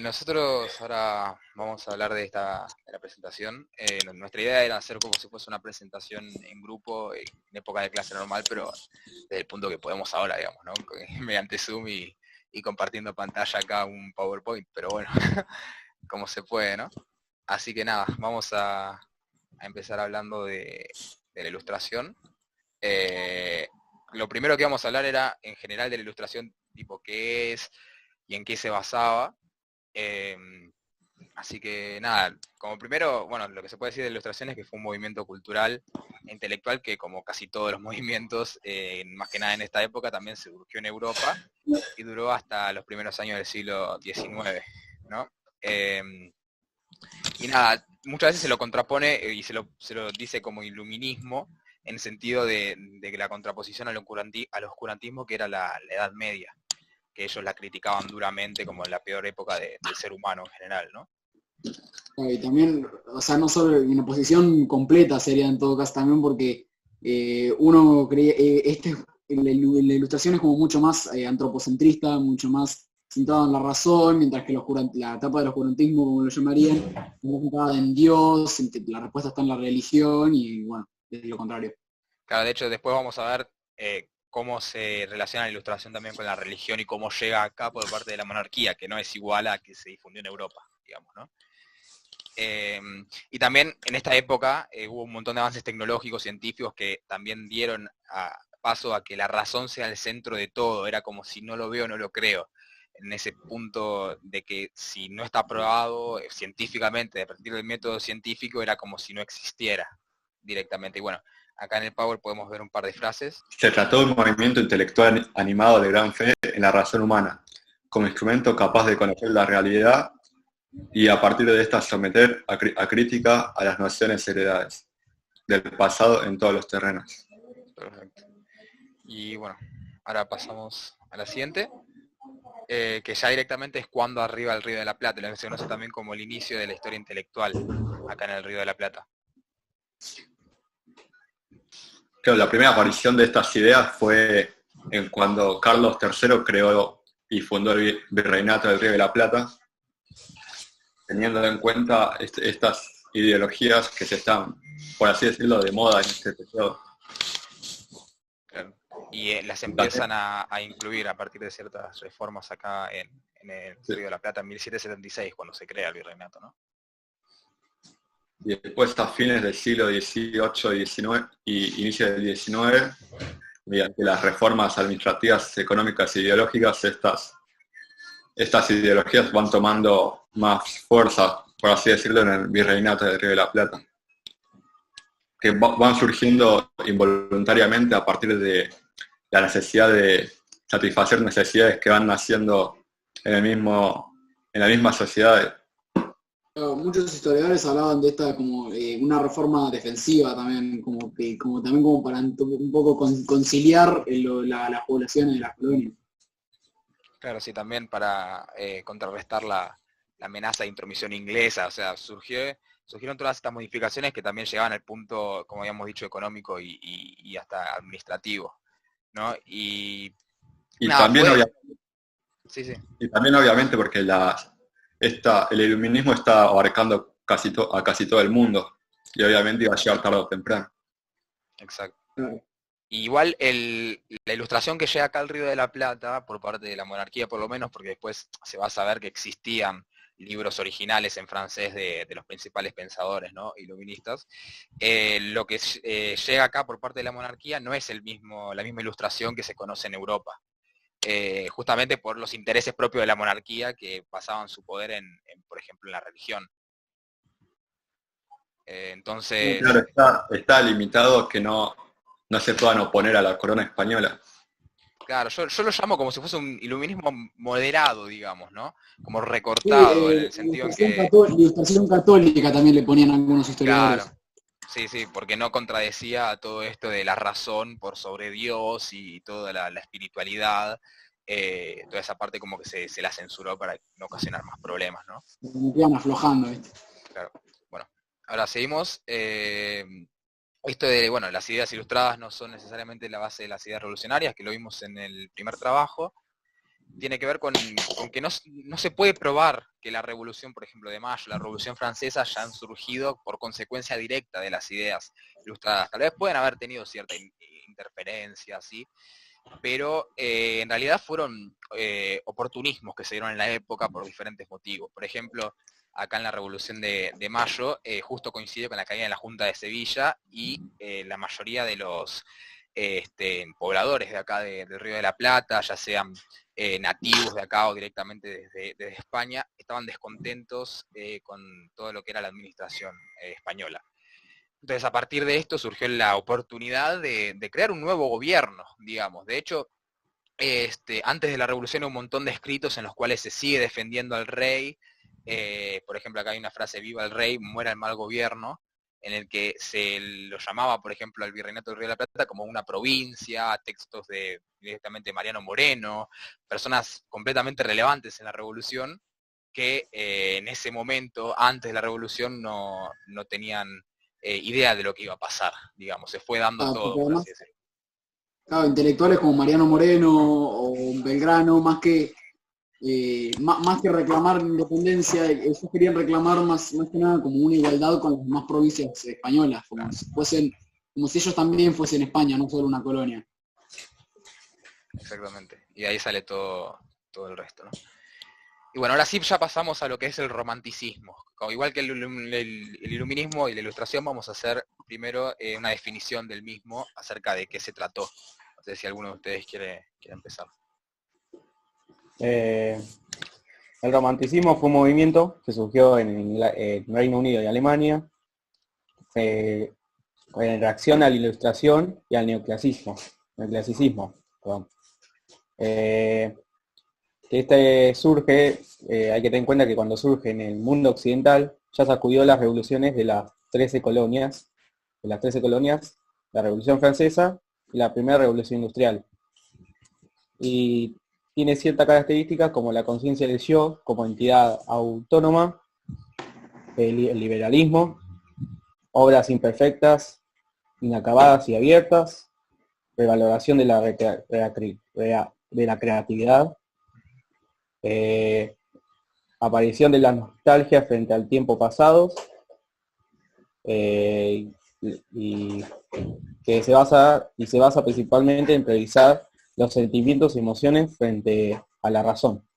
Nosotros ahora vamos a hablar de la presentación. Nuestra idea era hacer como si fuese una presentación en grupo, en época de clase normal, pero desde el punto que podemos ahora, digamos, ¿no? Mediante Zoom y compartiendo pantalla acá un PowerPoint, pero bueno, como se puede, ¿no? Así que nada, vamos a empezar hablando de la ilustración. Eh, lo primero que vamos a hablar era, en general, de la ilustración, tipo, qué es y en qué se basaba. Eh, Así que nada, como primero, bueno, lo que se puede decir de la ilustración es que fue un movimiento cultural e intelectual que, como casi todos los movimientos, más que nada en esta época, también se surgió en Europa y duró hasta los primeros años del siglo XIX, ¿no? Eh, y nada, muchas veces se lo contrapone y se lo dice como iluminismo, en el sentido de que la contraposición al oscurantismo que era la Edad Media, que ellos la criticaban duramente como la peor época del ser humano en general, ¿no? Y también, o sea, no solo en oposición completa sería en todo caso también porque uno creía, la ilustración es como mucho más antropocentrista, mucho más centrado en la razón, mientras que la etapa del oscurantismo, como lo llamarían, más centrada en Dios, la respuesta está en la religión y bueno, es lo contrario. Claro, de hecho después vamos a ver cómo se relaciona la ilustración también con la religión y cómo llega acá por parte de la monarquía, que no es igual a que se difundió en Europa, digamos, ¿no? Y también en esta época hubo un montón de avances tecnológicos, científicos que también dieron paso a que la razón sea el centro de todo. Era como si no lo veo, no lo creo. En ese punto de que si no está probado científicamente, a partir del método científico, era como si no existiera directamente. Y bueno, acá en el Power podemos ver un par de frases. Se trató de un movimiento intelectual animado de gran fe en la razón humana, como instrumento capaz de conocer la realidad y a partir de esta someter a crítica a las nociones heredadas del pasado en todos los terrenos. Perfecto. Y bueno, ahora pasamos a la siguiente, que ya directamente es cuando arriba el Río de la Plata, lo que se conoce también como el inicio de la historia intelectual acá en el Río de la Plata. Claro, la primera aparición de estas ideas fue en cuando Carlos III creó y fundó el Virreinato del Río de la Plata, teniendo en cuenta estas ideologías que se están, por así decirlo, de moda en este periodo. Claro. Y las empiezan a incluir a partir de ciertas reformas acá en el Río de la Plata en 1776, cuando se crea el virreinato, ¿no? Y después a fines del siglo XVIII y XIX y inicio del XIX, mediante las reformas administrativas, económicas e ideológicas, estas ideologías van tomando más fuerza, por así decirlo, en el Virreinato del Río de la Plata, que van surgiendo involuntariamente a partir de la necesidad de satisfacer necesidades que van naciendo en la misma sociedad. Muchos historiadores hablaban de esta como una reforma defensiva también, también como para un poco conciliar las poblaciones de las colonias. Claro, sí, también para contrarrestar la amenaza de intromisión inglesa, o sea, surgieron todas estas modificaciones que también llegaban al punto, como habíamos dicho, económico y hasta administrativo, ¿no? Y Y nada, también, sí, sí. y también obviamente porque el iluminismo está abarcando a casi todo el mundo y obviamente iba a llegar tarde o temprano. Exacto. Claro. Igual la ilustración que llega acá al Río de la Plata, por parte de la monarquía por lo menos, porque después se va a saber que existían libros originales en francés de los principales pensadores, ¿no? Iluministas, lo que llega acá por parte de la monarquía no es la misma ilustración que se conoce en Europa. Justamente por los intereses propios de la monarquía que basaban su poder por ejemplo, en la religión. Entonces, Claro, está limitado que no se puedan oponer a la corona española. claro, yo lo llamo como si fuese un iluminismo moderado, digamos, ¿no? Como Sí, recortado, en el sentido en que, ilustración católica también le ponían algunos claro, historiadores. sí, sí, porque no contradecía a todo esto de la razón por sobre Dios y toda la espiritualidad, toda esa parte como que se la censuró para no ocasionar más problemas, ¿no? Como que iban aflojando, ¿viste? Claro. Bueno, ahora seguimos. Esto de, bueno, las ideas ilustradas no son necesariamente la base de las ideas revolucionarias, que lo vimos en el primer trabajo. tiene que ver con que no se puede probar que la revolución, por ejemplo, de Mayo, la revolución francesa, ya han surgido por consecuencia directa de las ideas ilustradas. Tal vez pueden haber tenido cierta interferencia, ¿sí? Pero en realidad fueron oportunismos que se dieron en la época por diferentes motivos. Por ejemplo, acá en la Revolución de Mayo, justo coincidió con la caída de la Junta de Sevilla y la mayoría de los pobladores de acá del Río de la Plata, ya sean nativos de acá o directamente desde España, estaban descontentos con todo lo que era la administración española. Entonces, a partir de esto surgió la oportunidad de crear un nuevo gobierno, digamos. De hecho, antes de la revolución hay un montón de escritos en los cuales se sigue defendiendo al rey. Por ejemplo, acá hay una frase: viva el rey, muera el mal gobierno, en el que se lo llamaba, por ejemplo, al Virreinato del Río de la Plata como una provincia, textos de directamente Mariano Moreno, personas completamente relevantes en la revolución, que en ese momento, antes de la revolución, no tenían idea de lo que iba a pasar, digamos, se fue dando todo, por así decirlo. Claro, intelectuales como Mariano Moreno o Belgrano, más que reclamar independencia, ellos querían reclamar más que nada como una igualdad con las demás provincias españolas, como si ellos también fuesen España, no solo una colonia. Exactamente, y de ahí sale todo el resto, ¿no? Y bueno, ahora sí ya pasamos a lo que es el romanticismo. Igual que el iluminismo y la ilustración, vamos a hacer primero una definición del mismo acerca de qué se trató. No sé si alguno de ustedes quiere empezar. El romanticismo fue un movimiento que surgió en Reino Unido y Alemania en reacción a la ilustración y al neoclasicismo. Perdón. Que surge, hay que tener en cuenta que cuando surge en el mundo occidental, ya sacudió las revoluciones de las 13 colonias, la Revolución Francesa y la Primera Revolución Industrial. Y tiene cierta característica como la conciencia del yo como entidad autónoma, el liberalismo, obras imperfectas, inacabadas y abiertas, revaloración de la creatividad, aparición de la nostalgia frente al tiempo pasado, y que se basa principalmente en priorizar los sentimientos y emociones frente a la razón.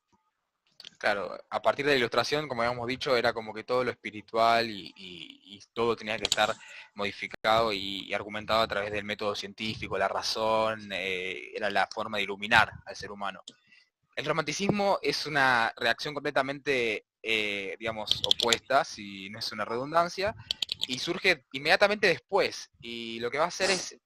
Claro, a partir de la ilustración, como habíamos dicho, era como que todo lo espiritual y todo tenía que estar modificado y argumentado a través del método científico, la razón, era la forma de iluminar al ser humano. El romanticismo es una reacción completamente, digamos, opuesta, si no es una redundancia, y surge inmediatamente después. Y lo que va a hacer es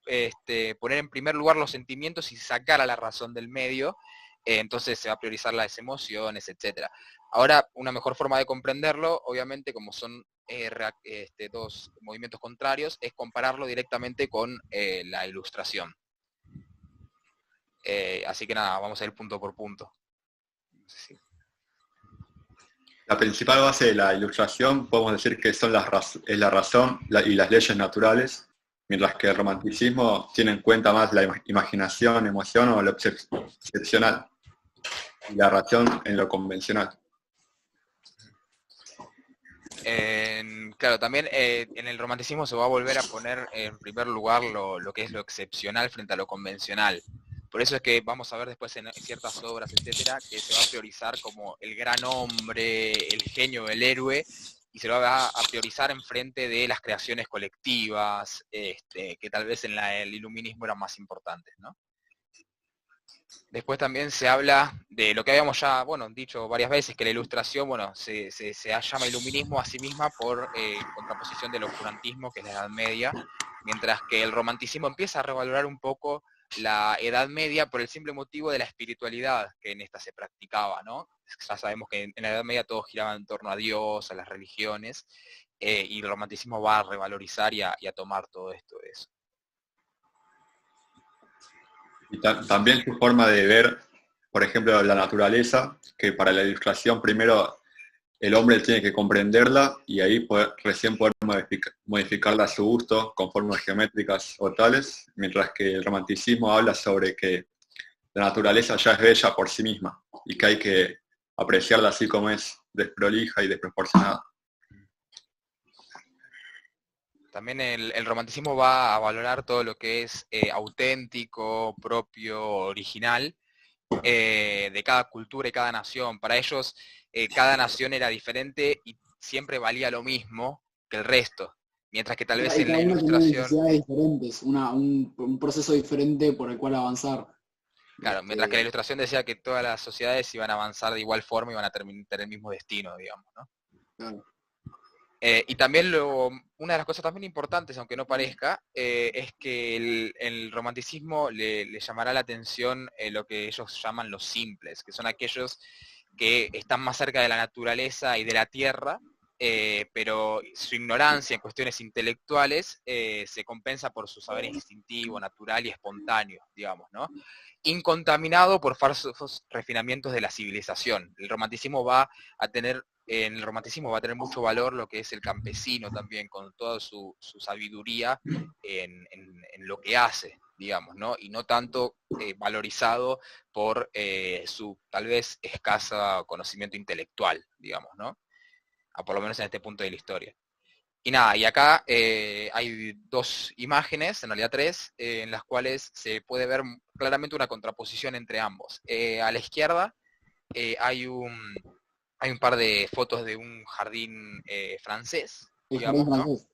poner en primer lugar los sentimientos y sacar a la razón del medio. Entonces se va a priorizar las emociones, etc. Ahora, una mejor forma de comprenderlo, obviamente, como son dos movimientos contrarios, es compararlo directamente con la ilustración. Así que nada, vamos a ir punto por punto. Sí. La principal base de la ilustración podemos decir que es la razón y las leyes naturales, mientras que el romanticismo tiene en cuenta más la imaginación, emoción o lo excepcional, y la razón en lo convencional. Claro, también en el romanticismo se va a volver a poner en primer lugar lo que es lo excepcional frente a lo convencional. Por eso es que vamos a ver después en ciertas obras, etcétera, que se va a priorizar como el gran hombre, el genio, el héroe, y se lo va a priorizar en frente de las creaciones colectivas, que tal vez en el iluminismo eran más importantes, ¿no? Después también se habla de lo que habíamos ya, dicho varias veces, que la ilustración, se llama iluminismo a sí misma por contraposición del oscurantismo, que es la Edad Media, mientras que el romanticismo empieza a revalorar un poco la Edad Media por el simple motivo de la espiritualidad que en esta se practicaba, ¿no? Ya sabemos que en la Edad Media todo giraba en torno a Dios, a las religiones, y el romanticismo va a revalorizar y a tomar todo esto de eso. Y también su forma de ver, por ejemplo, la naturaleza, que para la ilustración primero el hombre tiene que comprenderla y ahí recién poder modificarla a su gusto con formas geométricas o tales, mientras que el romanticismo habla sobre que la naturaleza ya es bella por sí misma y que hay que apreciarla así como es, desprolija y desproporcionada. También el romanticismo va a valorar todo lo que es auténtico, propio, original, de cada cultura y cada nación. Para ellos, cada nación era diferente y siempre valía lo mismo que el resto. Mientras que tal vez Y en la cada uno tenía ilustración, necesidades diferentes, un proceso diferente por el cual avanzar. claro, mientras que la ilustración decía que todas las sociedades iban a avanzar de igual forma y iban a tener el mismo destino, digamos, ¿no? Claro. Y también una de las cosas también importantes, aunque no parezca, es que el romanticismo le llamará la atención lo que ellos llaman los simples, que son aquellos que están más cerca de la naturaleza y de la tierra, pero su ignorancia en cuestiones intelectuales se compensa por su saber instintivo, natural y espontáneo, digamos, ¿no? Incontaminado por falsos refinamientos de la civilización. En el romanticismo va a tener mucho valor lo que es el campesino también, con toda su sabiduría en lo que hace, digamos, ¿no? Y no tanto valorizado por su tal vez escasa conocimiento intelectual, digamos, ¿no? Por lo menos en este punto de la historia. Y nada, y acá hay dos imágenes, en realidad tres, en las cuales se puede ver claramente una contraposición entre ambos. A la izquierda hay un par de fotos de un jardín francés, El jardín digamos, ¿no? francés.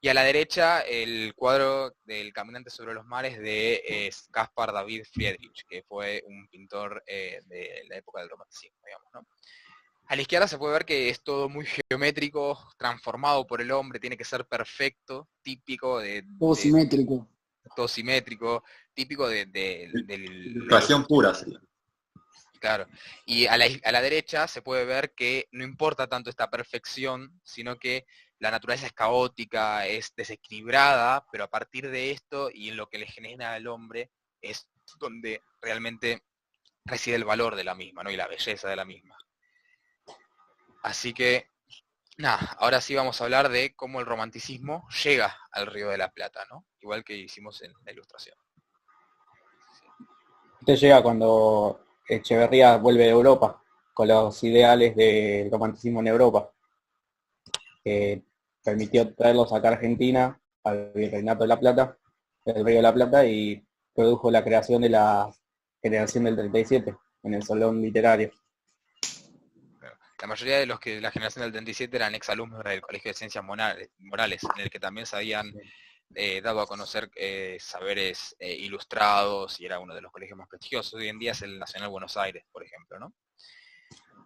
Y a la derecha el cuadro del Caminante sobre los mares de Caspar David Friedrich, que fue un pintor de la época del romanticismo, digamos, ¿no? A la izquierda se puede ver que es todo muy geométrico, transformado por el hombre, tiene que ser perfecto, típico Todo simétrico. todo simétrico, típico Ilustración pura, sí. Claro. Y a la derecha se puede ver que no importa tanto esta perfección, sino que la naturaleza es caótica, es desequilibrada, pero a partir de esto y en lo que le genera al hombre es donde realmente reside el valor de la misma, ¿no? Y la belleza de la misma. Así que, nada, ahora sí vamos a hablar de cómo el romanticismo llega al Río de la Plata, ¿no? Igual que hicimos en la Ilustración. Esto llega cuando Echeverría vuelve de Europa, con los ideales del romanticismo en Europa, que permitió traerlos acá a Argentina, al Virreinato de la Plata, del Río de la Plata, y produjo la creación de la generación del 37, en el Salón Literario. La mayoría de los que de la generación del 37 eran exalumnos del Colegio de Ciencias Morales, en el que también se habían dado a conocer saberes ilustrados, y era uno de los colegios más prestigiosos. Hoy en día es el Nacional Buenos Aires, por ejemplo, ¿no?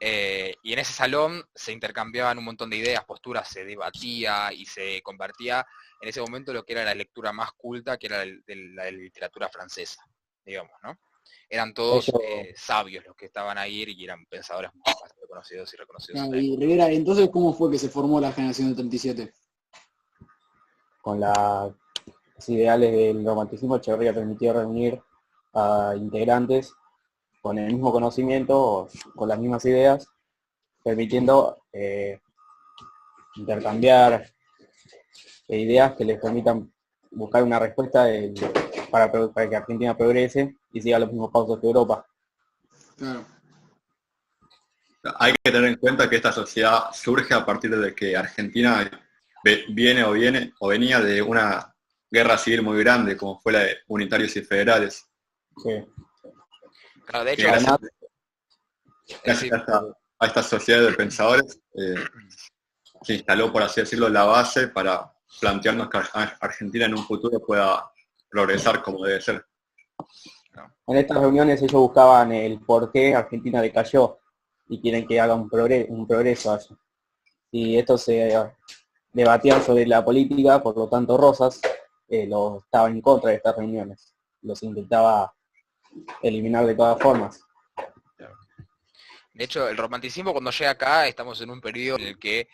Y en ese salón se intercambiaban un montón de ideas, posturas, se debatía y se convertía en ese momento lo que era la lectura más culta, que era de la literatura francesa, digamos, ¿no? Eran todos sabios los que estaban ahí y eran pensadores bastante conocidos y reconocidos. Claro, y Rivera, entonces, ¿cómo fue que se formó la generación del 37? Con los ideales del romanticismo, Echeverría permitió reunir a integrantes con el mismo conocimiento, con las mismas ideas, permitiendo intercambiar ideas que les permitan buscar una respuesta para que Argentina progrese y siga los mismos pasos que Europa. Claro. Hay que tener en cuenta que esta sociedad surge a partir de que Argentina venía de una guerra civil muy grande, como fue la de unitarios y federales. Sí. Claro, de hecho, gracias a esta sociedad de pensadores se instaló, por así decirlo, la base para plantearnos que Argentina en un futuro pueda progresar como debe ser. En estas reuniones ellos buscaban el por qué Argentina decayó y quieren que haga un progreso allá. Y esto se debatían sobre la política, por lo tanto Rosas lo estaba en contra de estas reuniones, los intentaba eliminar de todas formas. De hecho, el romanticismo cuando llega acá, estamos en un periodo en el que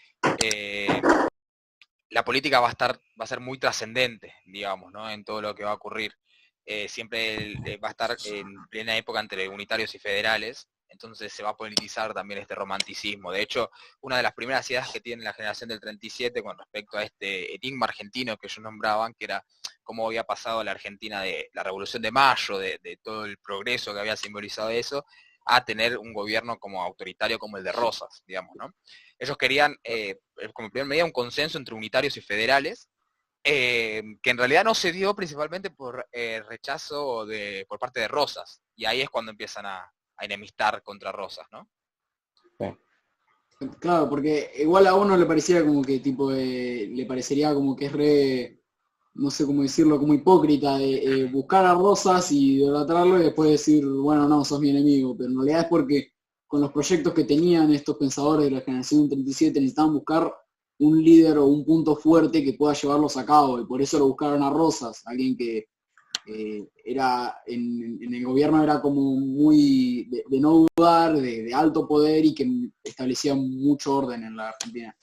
la política va a ser muy trascendente, digamos, ¿no? En todo lo que va a ocurrir. Siempre va a estar en plena época entre unitarios y federales, entonces se va a politizar también este romanticismo. De hecho, una de las primeras ideas que tiene la generación del 37 con respecto a este enigma argentino que ellos nombraban, que era cómo había pasado la Argentina de la Revolución de Mayo, de todo el progreso que había simbolizado eso, a tener un gobierno como autoritario como el de Rosas, digamos, ¿no? Ellos querían, como primera medida, un consenso entre unitarios y federales, que en realidad no se dio principalmente por rechazo por parte de Rosas, y ahí es cuando empiezan a enemistar contra Rosas, ¿no? Claro, porque igual a uno le pareciera como que tipo le parecería como que es re, no sé cómo decirlo, como hipócrita de buscar a Rosas y idolatrarlo y después decir, bueno, no, sos mi enemigo, pero en realidad es porque con los proyectos que tenían estos pensadores de la generación 37 necesitaban buscar un líder o un punto fuerte que pueda llevarlos a cabo, y por eso lo buscaron a Rosas, alguien que era en el gobierno era como muy de no dudar, de alto poder y que establecía mucho orden en la Argentina.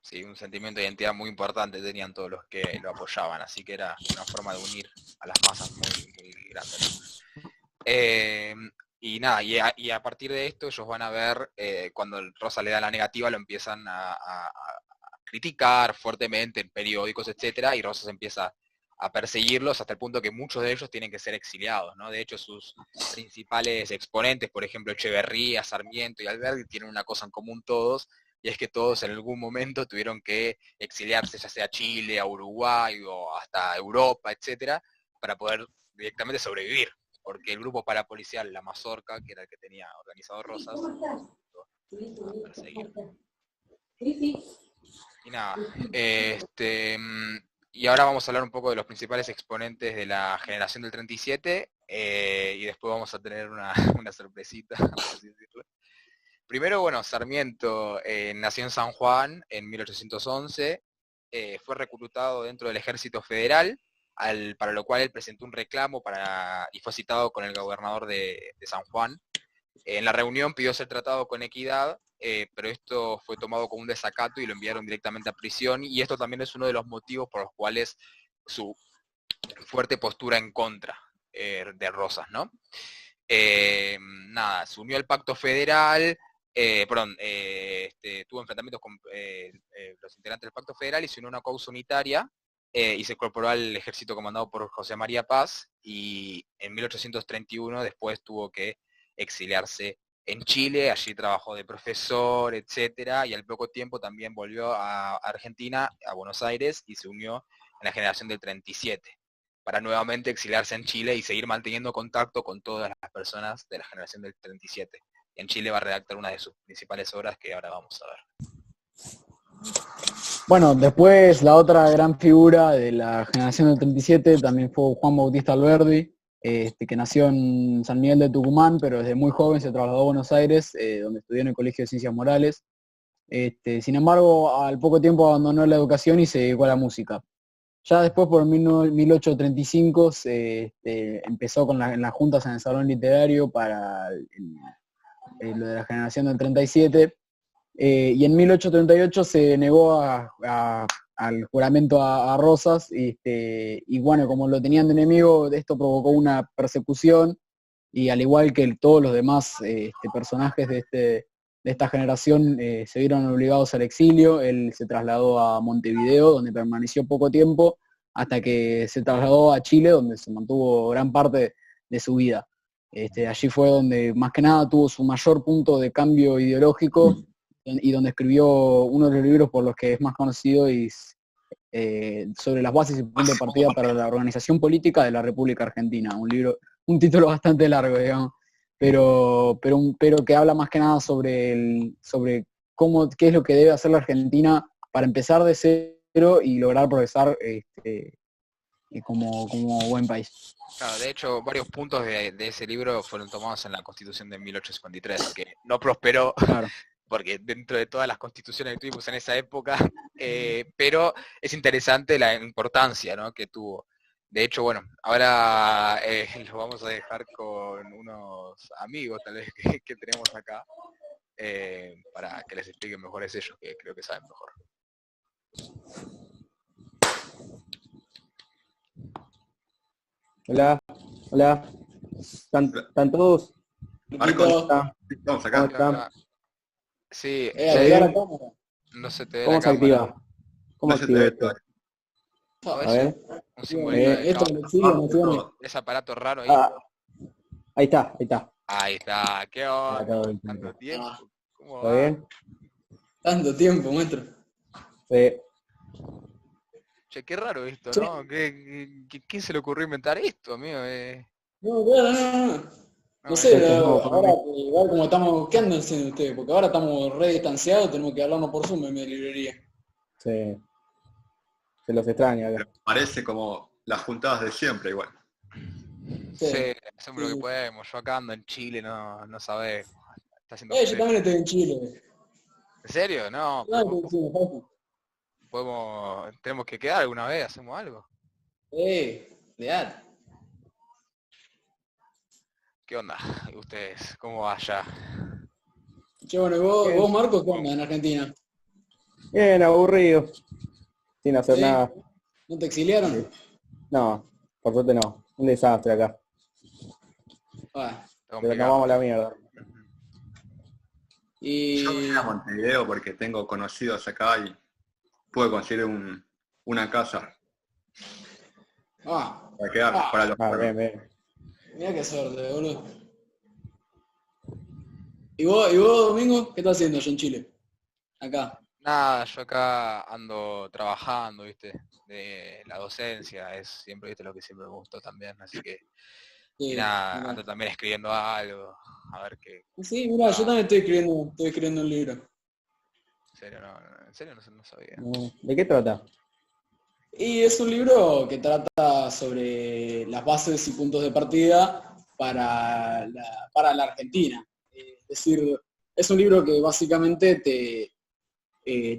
Sí, un sentimiento de identidad muy importante tenían todos los que lo apoyaban, así que era una forma de unir a las masas muy, muy grande, ¿no? Y nada, y a partir de esto ellos van a ver, cuando Rosa le da la negativa, lo empiezan a criticar fuertemente en periódicos, etcétera, y Rosas empieza a perseguirlos hasta el punto que muchos de ellos tienen que ser exiliados, ¿no? De hecho, sus principales exponentes, por ejemplo, Echeverría, Sarmiento y Alberdi, tienen una cosa en común todos, y es que todos en algún momento tuvieron que exiliarse, ya sea a Chile, a Uruguay o hasta Europa, etcétera, para poder directamente sobrevivir, porque el grupo parapolicial, la Mazorca, que era el que tenía organizado Rosas, a perseguir. Y nada, y ahora vamos a hablar un poco de los principales exponentes de la generación del 37, y después vamos a tener una sorpresita, por así decirlo. Primero, bueno, Sarmiento nació en San Juan en 1811, fue reclutado dentro del Ejército Federal, para lo cual él presentó un reclamo y fue citado con el gobernador de San Juan. En la reunión pidió ser tratado con equidad, pero esto fue tomado como un desacato y lo enviaron directamente a prisión, y esto también es uno de los motivos por los cuales su fuerte postura en contra de Rosas, ¿no? Nada, se unió al Pacto Federal, tuvo enfrentamientos con los integrantes del Pacto Federal y se unió a una causa unitaria, y se incorporó al ejército comandado por José María Paz, y en 1831 después tuvo que exiliarse en Chile, allí trabajó de profesor, etcétera, y al poco tiempo también volvió a Argentina, a Buenos Aires, y se unió en la generación del 37, para nuevamente exiliarse en Chile y seguir manteniendo contacto con todas las personas de la generación del 37. Y en Chile va a redactar una de sus principales obras que ahora vamos a ver. Bueno, después la otra gran figura de la generación del 37 también fue Juan Bautista Alberdi, que nació en San Miguel de Tucumán, pero desde muy joven se trasladó a Buenos Aires, donde estudió en el Colegio de Ciencias Morales. Sin embargo, al poco tiempo abandonó la educación y se dedicó a la música. Ya después, por 1835, empezó en las juntas en el Salón Literario para lo de la generación del 37, y en 1838 se negó al juramento a Rosas, y bueno, como lo tenían de enemigo, esto provocó una persecución, y al igual que todos los demás personajes de esta generación, se vieron obligados al exilio. Él se trasladó a Montevideo, donde permaneció poco tiempo, hasta que se trasladó a Chile, donde se mantuvo gran parte de su vida. Allí fue donde más que nada tuvo su mayor punto de cambio ideológico, y donde escribió uno de los libros por los que es más conocido, y sobre las bases y punto de partida para la organización política de la República Argentina. Un libro, un título bastante largo, digamos, pero que habla más que nada sobre qué es lo que debe hacer la Argentina para empezar de cero y lograr progresar como buen país. Claro, de hecho, varios puntos de ese libro fueron tomados en la Constitución de 1853, que no prosperó, claro, porque dentro de todas las constituciones que tuvimos en esa época, pero es interesante la importancia, ¿no?, que tuvo. De hecho, bueno, ahora los vamos a dejar con unos amigos tal vez que tenemos acá, para que les expliquen mejor ellos, que creo que saben mejor. Hola, hola. ¿Están todos? Marcos, Marquito, estamos ¿Cómo acá. están? Sí, activar la cámara. no se te ve ¿Cómo la se cámara. activa? ¿Cómo No se te activo ve esto? todavía. No, A es ver. un simbolito de Esto cámara. me exhibe emociones. Ese aparato raro ahí. Ah, ahí está, ahí está. Ahí está, ¿qué Ah, onda? todo bien. ¿Tanto tiempo? Ah, ¿Cómo ¿Todo va? bien? tanto tiempo, maestro. Sí. Che, qué raro esto, Che. ¿no? ¿Quién se le ocurrió inventar esto, amigo? No, claro, no. No No, sé, Esto es nuevo para ahora mí. igual como estamos, ¿qué andan haciendo ustedes? Porque ahora estamos re distanciados, tenemos que hablarnos por Zoom en mi librería. Sí. Se los extraña Pero acá. parece como las juntadas de siempre igual. sí, hacemos lo que Sí. podemos. Yo acá ando en Chile, no sabés. Está haciendo Yo frío. también estoy en Chile. ¿En serio? No, No, estoy en Chile, fácil. tenemos que quedar alguna vez, hacemos algo. Leal. ¿Qué onda? ¿Ustedes? ¿Cómo va allá? Che, bueno, ¿y vos, Bien. Marcos, qué onda en Argentina? Bien, aburrido. Sin hacer ¿Sí? nada. ¿No te exiliaron? Sí. No, por suerte no. Un desastre acá. Ah, Está Pero nos complicado. vamos a la mierda. Yo vine a y... Montevideo porque tengo conocidos acá y puedo conseguir una casa Ah, para quedar, Ah. para los Ah, bien, perros. bien. mirá qué suerte, boludo. ¿Y vos, Domingo? ¿Qué estás haciendo allá en Chile? Acá. Nada, yo acá ando trabajando, viste, de la docencia, es siempre, viste, lo que siempre me gustó también, así que, y Sí, nada, mirá. ando también escribiendo algo, a ver qué, Sí, mirá, yo también estoy escribiendo un libro. en serio, en serio no sabía. ¿De qué trata? Y es un libro que trata sobre las bases y puntos de partida para la Argentina. Es decir, es un libro que básicamente te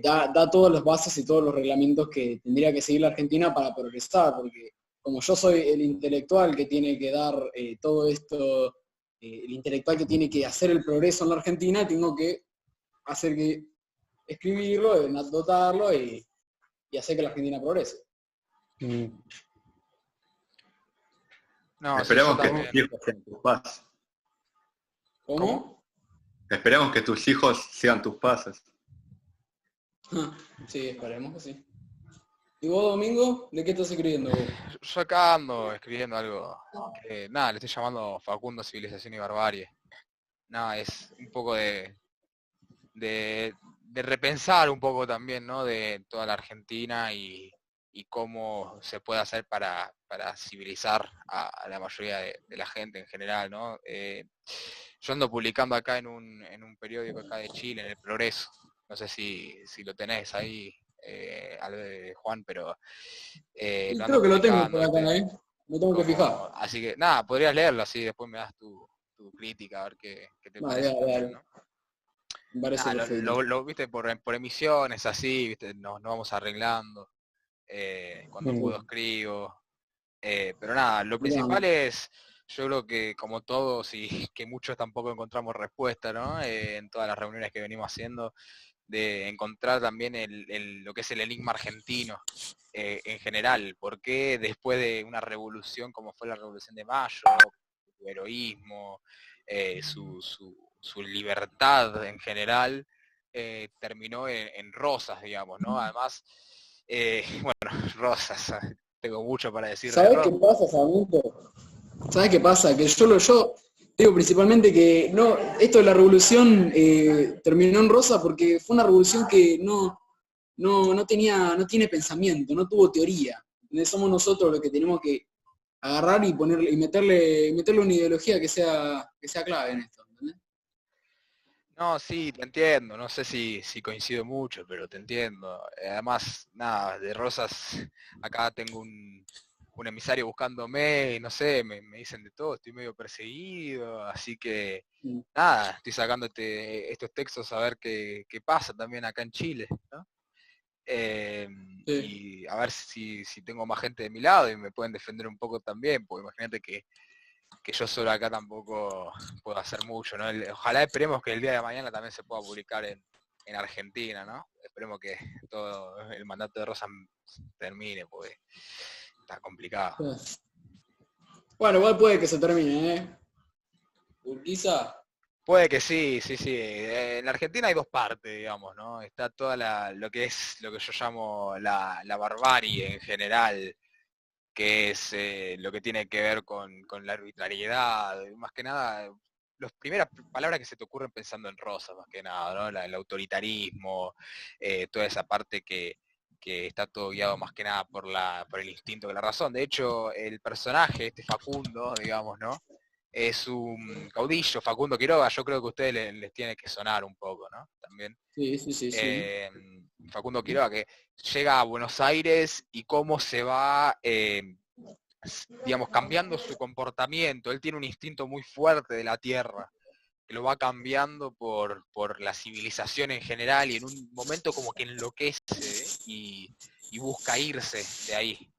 da todas las bases y todos los reglamentos que tendría que seguir la Argentina para progresar, porque como yo soy el intelectual que tiene que dar todo esto, el intelectual que tiene que hacer el progreso en la Argentina, tengo que hacer que escribirlo, dotarlo y hacer que la Argentina progrese. Mm. No, sí, yo Esperemos que también. tus hijos sean tus pasos. ¿Cómo? Esperemos que tus hijos sigan tus pasos. Sí, esperemos que sí. ¿Y vos, Domingo? ¿De qué estás escribiendo vos? Yo acá ando escribiendo algo que, nada, le estoy llamando Facundo Civilización y Barbarie. Nada, es un poco de repensar un poco también, ¿no? De toda la Argentina y cómo se puede hacer para civilizar a la mayoría de la gente en general, ¿no? Yo ando publicando acá en un periódico acá de Chile, en El Progreso. No sé si lo tenés ahí, algo de Juan, pero Y lo ando creo que lo tengo publicando, por acá, ¿viste? ¿eh? Me tengo que fijar. Así que nada, podrías leerlo así, después me das tu crítica, a ver qué te Vale, parece dale, también, dale. ¿no? Me parece Nada, perfecto. viste por emisiones así, viste, nos vamos arreglando. Cuando puedo Mm. escribo. Pero nada, lo Mirá, principal es, yo creo que como todos y que muchos tampoco encontramos respuesta, ¿no? En todas las reuniones que venimos haciendo, de encontrar también lo que es el enigma argentino en general. ¿Por qué después de una revolución como fue la Revolución de Mayo, su heroísmo, su libertad en general, terminó en rosas, digamos, ¿no? Además, bueno, rosas, tengo mucho para decir de ¿sabés qué rosas. pasa, Sarmiento? ¿Sabés qué pasa? Que yo digo principalmente que no, esto de la revolución terminó en rosa porque fue una revolución que no tiene pensamiento, no tuvo teoría. Entonces somos nosotros los que tenemos que agarrar y ponerle y meterle una ideología que sea clave en esto, ¿entendés? No, sí, te entiendo, no sé si coincido mucho, pero te entiendo. Además, nada, de rosas, acá tengo un emisario buscándome, y no sé, me dicen de todo, estoy medio perseguido, así que Mm. nada, estoy sacándote estos textos a ver qué pasa también acá en Chile, ¿no? Sí. Y a ver si tengo más gente de mi lado y me pueden defender un poco también, porque imagínate que yo solo acá tampoco puedo hacer mucho, ¿no? Ojalá esperemos que el día de mañana también se pueda publicar en Argentina, ¿no? Esperemos que todo el mandato de Rosa termine, porque está complicado. Bueno, igual puede que se termine, ¿eh? Urquiza, Puede que sí, sí, sí. En la Argentina hay dos partes, digamos, ¿no? Está toda lo que es lo que yo llamo la barbarie en general, que es lo que tiene que ver con la arbitrariedad, más que nada, las primeras palabras que se te ocurren pensando en Rosas, más que nada, ¿no? El autoritarismo, toda esa parte que está todo guiado más que nada por el instinto que la razón. De hecho, el personaje, este Facundo, digamos, ¿no? Es un caudillo, Facundo Quiroga, yo creo que a ustedes les tiene que sonar un poco, ¿no? También. Sí, sí, sí, sí. Facundo Quiroga, que llega a Buenos Aires y cómo se va, digamos, cambiando su comportamiento. Él tiene un instinto muy fuerte de la tierra, que lo va cambiando por la civilización en general y en un momento como que enloquece y busca irse de ahí.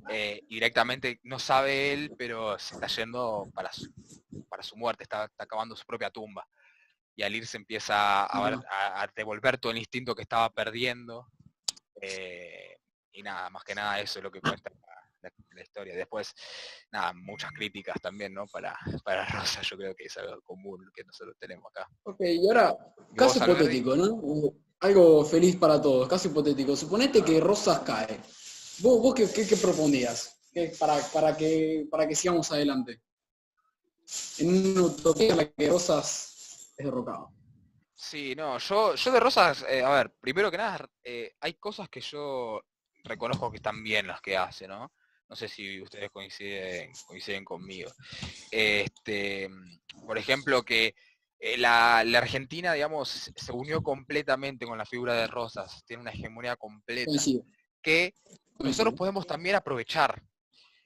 Y directamente no sabe él, pero se está yendo para su muerte, está acabando su propia tumba. Y al irse empieza a devolver todo el instinto que estaba perdiendo. Y nada, más que nada eso es lo que cuenta la historia. Después, nada, muchas críticas también, ¿no? Para Rosa, yo creo que es algo común que nosotros tenemos acá. Ok, y ahora, ¿Y caso vos, Alberti? hipotético, ¿no? Algo feliz para todos, caso hipotético. Suponete que Rosas cae. ¿Vos qué proponías? Para que sigamos adelante. En una utopía en la que Rosas es derrocado. Sí, no, yo de Rosas, a ver, primero que nada, hay cosas que yo reconozco que están bien las que hace, ¿no? No sé si ustedes coinciden conmigo. Por ejemplo, que la Argentina, digamos, se unió completamente con la figura de Rosas, tiene una hegemonía completa, Coincido, que nosotros coincido. podemos también aprovechar.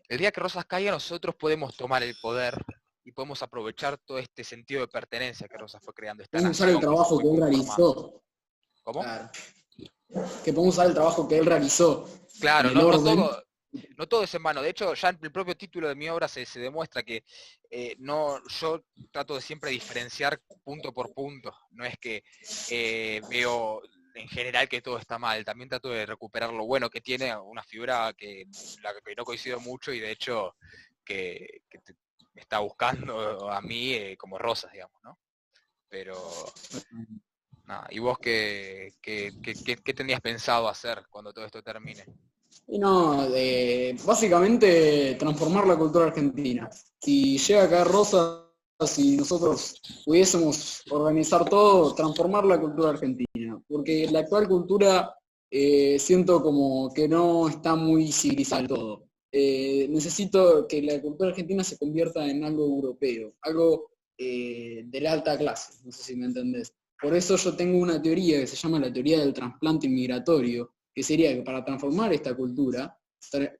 El día que Rosas caiga, nosotros podemos tomar el poder y podemos aprovechar todo este sentido de pertenencia que Rosas fue creando, esta Podemos usar el nación que se trabajo fue que él conformando. realizó. ¿Cómo? Claro. Que podemos usar el trabajo que él realizó en Claro, el orden. no todo es en vano. De hecho, ya en el propio título de mi obra se demuestra que no, yo trato de siempre diferenciar punto por punto. No es que veo en general que todo está mal. También trato de recuperar lo bueno que tiene una figura la que no coincido mucho y de hecho me está buscando a mí como Rosas, digamos, ¿no? Pero nada, ¿y vos qué tenías pensado hacer cuando todo esto termine? Y no, básicamente transformar la cultura argentina. Si llega a caer Rosas, si nosotros pudiésemos organizar todo, transformar la cultura argentina. Porque la actual cultura siento como que no está muy civilizada del todo. Necesito que la cultura argentina se convierta en algo europeo, algo de la alta clase, no sé si me entendés. Por eso yo tengo una teoría que se llama la teoría del trasplante inmigratorio, que sería que para transformar esta cultura,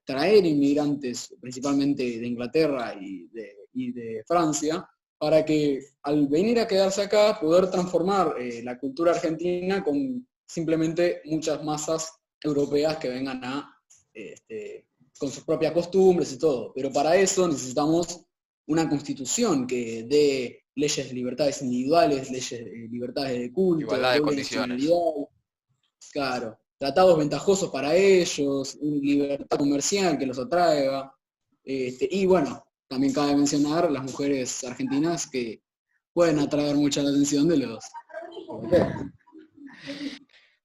traer inmigrantes principalmente de Inglaterra y de Francia, para que al venir a quedarse acá poder transformar la cultura argentina con simplemente muchas masas europeas que vengan con sus propias costumbres y todo. Pero para eso necesitamos una constitución que dé leyes de libertades individuales, leyes de libertades de culto, Igualdad de doble condiciones. nacionalidad, claro, tratados ventajosos para ellos, libertad comercial que los atraiga. Y bueno, también cabe mencionar las mujeres argentinas que pueden atraer mucha la atención de los europeos.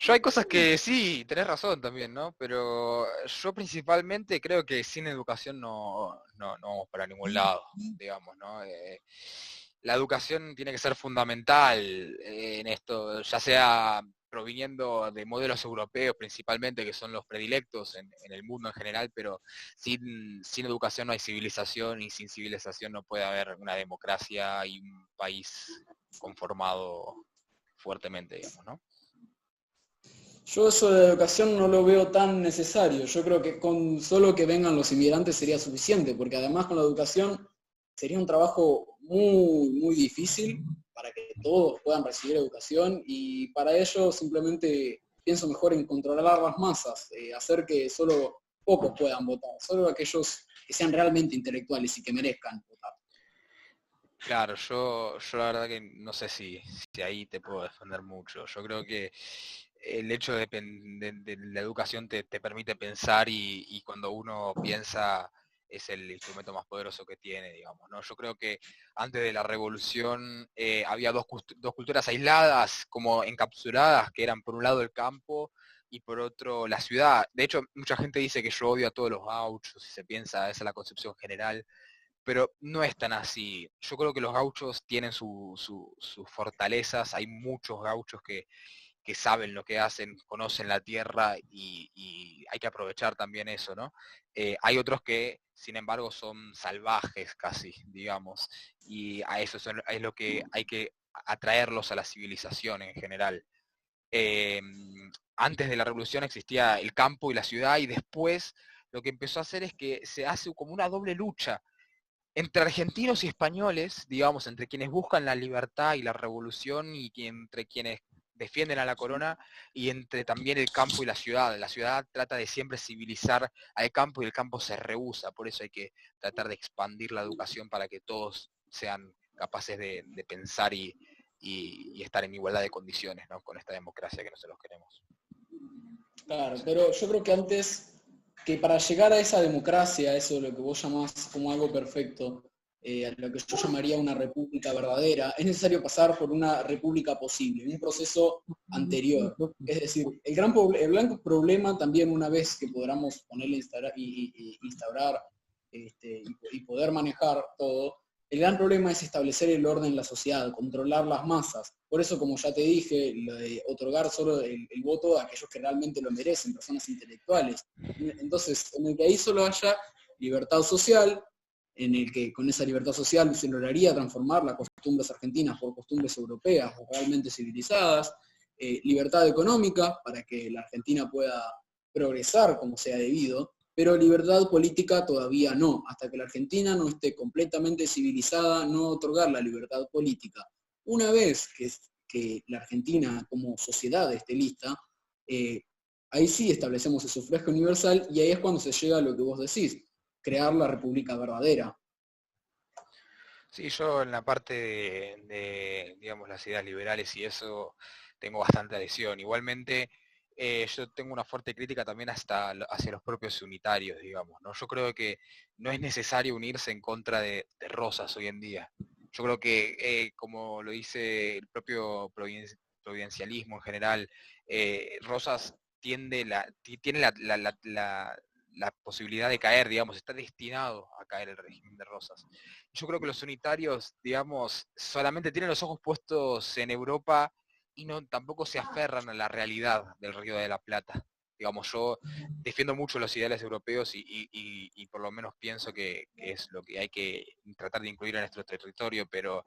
Yo hay cosas que sí, tenés razón también, ¿no? Pero yo principalmente creo que sin educación no vamos para ningún lado, digamos, ¿no? La educación tiene que ser fundamental en esto, ya sea proviniendo de modelos europeos principalmente, que son los predilectos en el mundo en general, pero sin educación no hay civilización y sin civilización no puede haber una democracia y un país conformado fuertemente, digamos, ¿no? Yo eso de la educación no lo veo tan necesario. Yo creo que con solo que vengan los inmigrantes sería suficiente, porque además con la educación sería un trabajo muy difícil para que todos puedan recibir educación y para ello simplemente pienso mejor en controlar las masas, hacer que solo pocos puedan votar, solo aquellos que sean realmente intelectuales y que merezcan votar. Claro, yo la verdad que no sé si ahí te puedo defender mucho. Yo creo que el hecho de la educación te permite pensar y cuando uno piensa es el instrumento más poderoso que tiene, digamos, ¿no? Yo creo que antes de la revolución había dos culturas aisladas, como encapsuladas, que eran por un lado el campo y por otro la ciudad. De hecho, mucha gente dice que yo odio a todos los gauchos, si se piensa, esa es la concepción general, pero no es tan así. Yo creo que los gauchos tienen sus fortalezas, hay muchos gauchos que saben lo que hacen, conocen la tierra y hay que aprovechar también eso, ¿no? Hay otros que, sin embargo, son salvajes casi, digamos, y a eso es lo que hay que atraerlos a la civilización en general. Eh, Antes de la revolución existía el campo y la ciudad y después lo que empezó a hacer es que se hace como una doble lucha entre argentinos y españoles, digamos, entre quienes buscan la libertad y la revolución y entre quienes defienden a la corona y entre también el campo y la ciudad. La ciudad trata de siempre civilizar al campo y el campo se rehúsa, por eso hay que tratar de expandir la educación para que todos sean capaces de pensar y estar en igualdad de condiciones, ¿no? Con esta democracia que nosotros queremos. Claro, pero yo creo que antes, que para llegar a esa democracia, eso de lo que vos llamás como algo perfecto, a lo que yo llamaría una república verdadera, es necesario pasar por una república posible, un proceso anterior. Es decir, el gran problema también, una vez que podamos ponerle instaurar y poder manejar todo, el gran problema es establecer el orden en la sociedad, controlar las masas. Por eso, como ya te dije, lo de otorgar solo el voto a aquellos que realmente lo merecen, personas intelectuales. Entonces, en el que ahí solo haya libertad social, en el que con esa libertad social se lograría transformar las costumbres argentinas por costumbres europeas realmente civilizadas, libertad económica para que la Argentina pueda progresar como sea debido, pero libertad política todavía no. Hasta que la Argentina no esté completamente civilizada, no otorgar la libertad política. Una vez que la Argentina como sociedad esté lista, ahí sí establecemos el sufragio universal y ahí es cuando se llega a lo que vos decís, crear la república verdadera. Sí, yo en la parte digamos, las ideas liberales y eso tengo bastante adhesión. Igualmente, yo tengo una fuerte crítica también hacia los propios unitarios, digamos, ¿no? Yo creo que no es necesario unirse en contra de Rosas hoy en día. Yo creo que, como lo dice el propio providencialismo en general, Rosas tiene la posibilidad de caer, digamos, está destinado a caer el régimen de Rosas. Yo creo que los unitarios, digamos, solamente tienen los ojos puestos en Europa y tampoco se aferran a la realidad del Río de la Plata. Digamos, yo defiendo mucho los ideales europeos y por lo menos pienso que es lo que hay que tratar de incluir en nuestro territorio, pero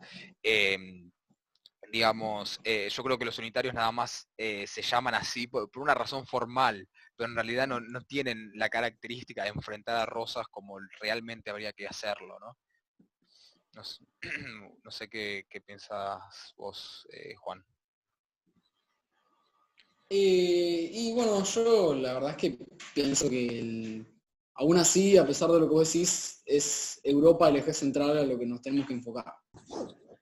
digamos, yo creo que los unitarios nada más se llaman así por una razón formal, pero en realidad no tienen la característica de enfrentar a Rosas como realmente habría que hacerlo, ¿no? No sé qué piensas vos, Juan. Y bueno, yo la verdad es que pienso que aún así, a pesar de lo que vos decís, es Europa el eje central a lo que nos tenemos que enfocar.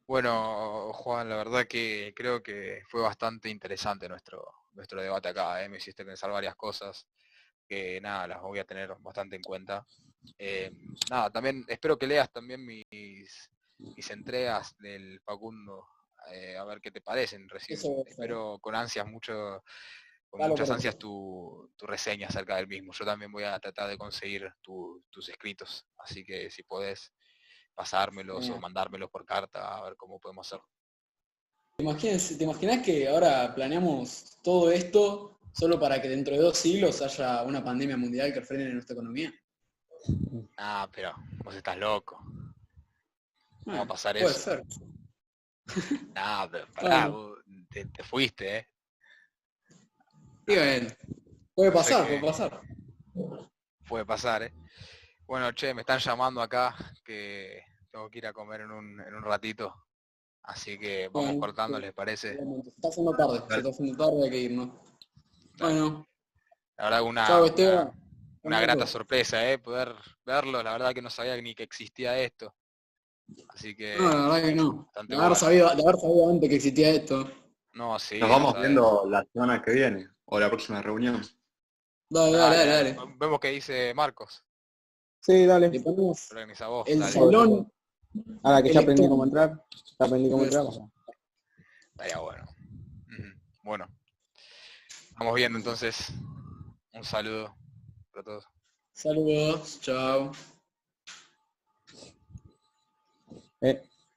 Bueno, Juan, la verdad que creo que fue bastante interesante nuestro debate acá, me hiciste pensar varias cosas que nada, las voy a tener bastante en cuenta. Nada, también espero que leas también mis entregas del Facundo, a ver qué te parecen. Recién espero con muchas ansias tu reseña acerca del mismo. Yo también voy a tratar de conseguir tus escritos, así que si podés pasármelos o mandármelos por carta, a ver cómo podemos hacerlo. ¿Te imaginas que ahora planeamos todo esto solo para que dentro de 2 siglos haya una pandemia mundial que frene nuestra economía? Ah, pero vos estás loco. ¿Cómo va a pasar puede eso? Ser. Nah, pero pará, vos te fuiste, ¿eh? Y bueno, puede pasar. Puede pasar, ¿eh? Bueno, che, me están llamando acá, que tengo que ir a comer en un ratito. Así que vamos cortando, ¿les parece? Se está haciendo tarde, hay que irnos. Bueno. La verdad, Chao, Esteban. una grata sorpresa, poder verlo. La verdad que no sabía ni que existía esto. Así que... No, la verdad que no. De haber sabido antes que existía esto. No, sí. Nos vamos viendo la semana que viene, o la próxima reunión. Dale. Vemos qué dice Marcos. Sí, dale. Le ponemos Organiza vos, el dale. salón. Ahora que ya aprendí electrónico. cómo entrar, Estaría bueno. Ujú. Bueno, vamos viendo entonces. Un saludo para todos. Saludos, chao.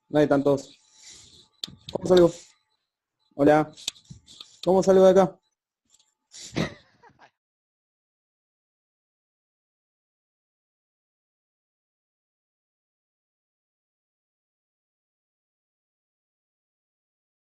No hay tantos. ¿Cómo salgo? Hola. ¿Cómo salgo de acá?